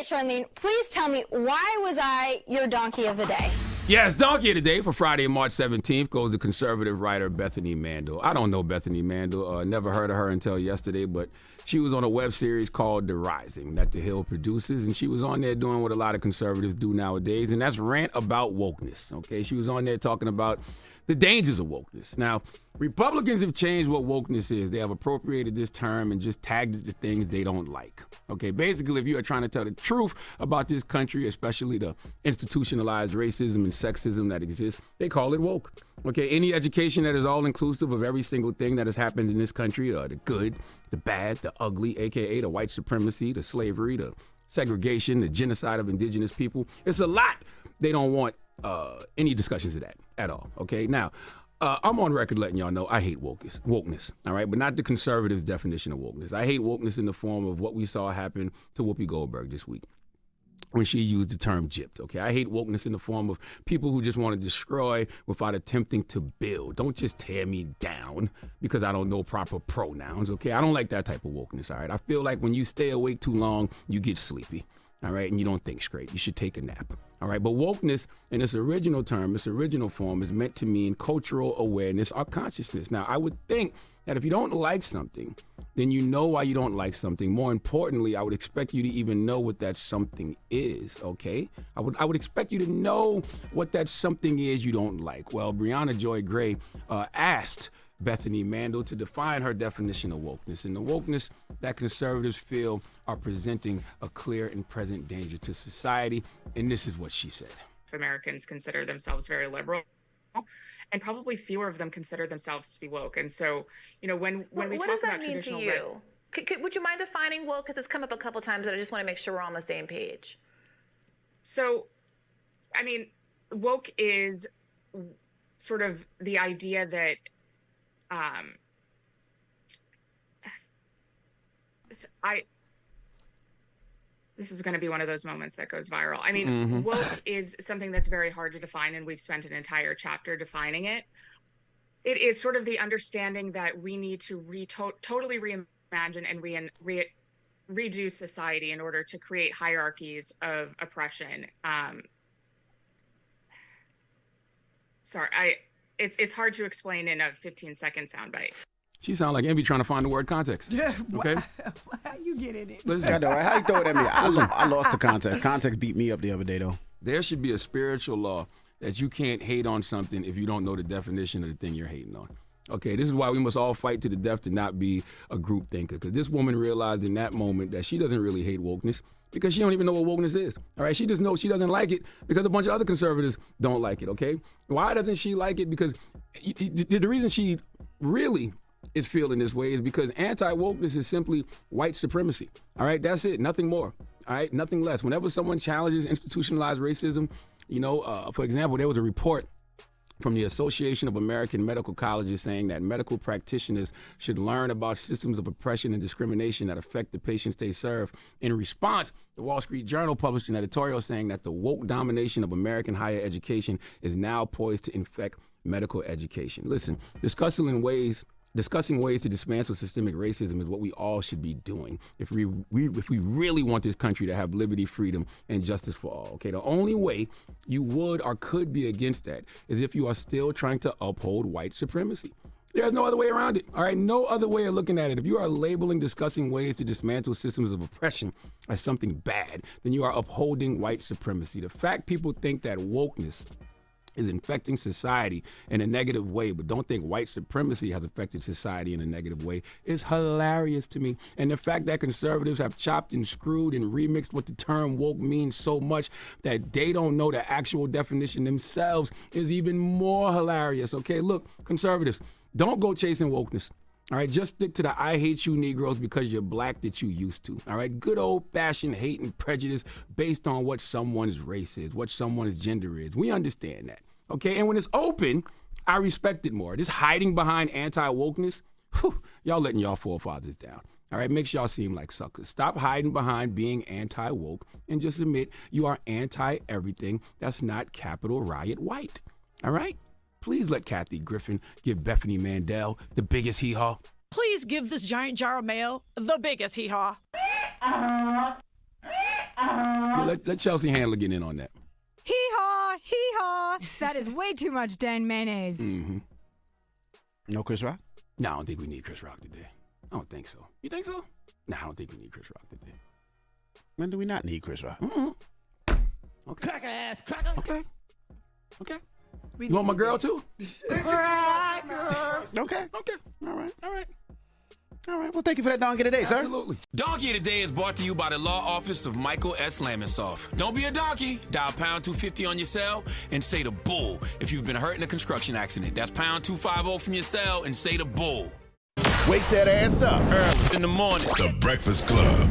Charlamagne, please tell me, why was I your donkey of the day? Yes, donkey of the day for Friday, March 17th goes to conservative writer Bethany Mandel. I don't know Bethany Mandel. Never heard of her until yesterday, but she was on a web series called The Rising that The Hill produces, and she was on there doing what a lot of conservatives do nowadays, and that's rant about wokeness, okay? She was on there talking about the dangers of wokeness. Now, Republicans have changed what wokeness is. They have appropriated this term and just tagged it to things they don't like. Okay, basically, if you are trying to tell the truth about this country, especially the institutionalized racism and sexism that exists, they call it woke. Okay, any education that is all inclusive of every single thing that has happened in this country, the good, the bad, the ugly, aka the white supremacy, the slavery, the segregation, the genocide of indigenous people, it's a lot. They don't want any discussions of that at all, okay? Now, I'm on record letting y'all know I hate wokeness, all right? But not the conservatives' definition of wokeness. I hate wokeness in the form of what we saw happen to Whoopi Goldberg this week when she used the term gypped, okay? I hate wokeness in the form of people who just want to destroy without attempting to build. Don't just tear me down because I don't know proper pronouns, okay? I don't like that type of wokeness, all right? I feel like when you stay awake too long, you get sleepy, all right? And you don't think straight. You should take a nap. All right, but wokeness in its original term, its original form, is meant to mean cultural awareness or consciousness. Now, I would think that if you don't like something, then you know why you don't like something. More importantly, I would expect you to even know what that something is, okay? I would expect you to know what that something is you don't like. Well, Brianna Joy Gray asked Bethany Mandel to define her definition of wokeness. And the wokeness that conservatives feel are presenting a clear and present danger to society. And this is what she said. Americans consider themselves very liberal, and probably fewer of them consider themselves to be woke. And so, you know, when we talk about traditional... What does that mean to you? Would you mind defining woke? Because it's come up a couple times, and I just want to make sure we're on the same page. So, I mean, woke is sort of the idea that this is going to be one of those moments that goes viral. I mean, woke is something that's very hard to define, and we've spent an entire chapter defining it. It is sort of the understanding that we need to totally reimagine and redo society in order to create hierarchies of oppression. It's hard to explain in a 15-second soundbite. She sound like Envy trying to find the word context. Yeah. Okay. How you get in it? Listen, I know, right? How you throw it at me? I lost the context. Context beat me up the other day, though. there should be a spiritual law that you can't hate on something if you don't know the definition of the thing you're hating on. Okay, this is why we must all fight to the death to not be a group thinker. Because this woman realized in that moment that she doesn't really hate wokeness because she don't even know what wokeness is. All right, she just knows she doesn't like it because a bunch of other conservatives don't like it, okay? Why doesn't she like it? Because the reason she really is feeling this way is because anti-wokeness is simply white supremacy. All right, that's it, nothing more. All right, nothing less. Whenever someone challenges institutionalized racism, for example, there was a report from the Association of American Medical Colleges saying that medical practitioners should learn about systems of oppression and discrimination that affect the patients they serve. In response, the Wall Street Journal published an editorial saying that the woke domination of American higher education is now poised to infect medical education. Listen, discussing ways to dismantle systemic racism is what we all should be doing if we really want this country to have liberty, freedom, and justice for all. Okay, the only way you would or could be against that is if you are still trying to uphold white supremacy. There's no other way around it. All right, no other way of looking at it. If you are discussing ways to dismantle systems of oppression as something bad, then you are upholding white supremacy. The fact people think that wokeness is infecting society in a negative way, but don't think white supremacy has affected society in a negative way is hilarious to me. And the fact that conservatives have chopped and screwed and remixed what the term woke means so much that they don't know the actual definition themselves is even more hilarious. Okay, look, conservatives, don't go chasing wokeness. All right, just stick to the I hate you Negroes because you're black that you used to. All right, good old-fashioned hate and prejudice based on what someone's race is, what someone's gender is. We understand that, okay? And when it's open, I respect it more. This hiding behind anti-wokeness, y'all letting y'all forefathers down. All right, makes y'all seem like suckers. Stop hiding behind being anti-woke and just admit you are anti-everything that's not capital riot white. All right? Please let Kathy Griffin give Bethany Mandel the biggest hee-haw. Please give this giant jar of mayo the biggest hee-haw. Yeah, let Chelsea Handler get in on that. Hee-haw, hee-haw. That is way too much Dan mayonnaise. Mm-hmm. No Chris Rock? No, I don't think we need Chris Rock today. I don't think so. You think so? No, I don't think we need Chris Rock today. When do we not need Chris Rock? Mm-hmm. Okay. Cracker ass, cracker. Okay. You want my girl too? Okay. Okay. All right. Well, thank you for that donkey today, sir. Absolutely. Donkey of the Day is brought to you by the law office of Michael S. Lamonsoff. Don't be a donkey. Dial pound 250 on your cell and say the bull if you've been hurt in a construction accident. That's pound 250 from your cell and say the bull. Wake that ass up. Early in the morning. The Breakfast Club.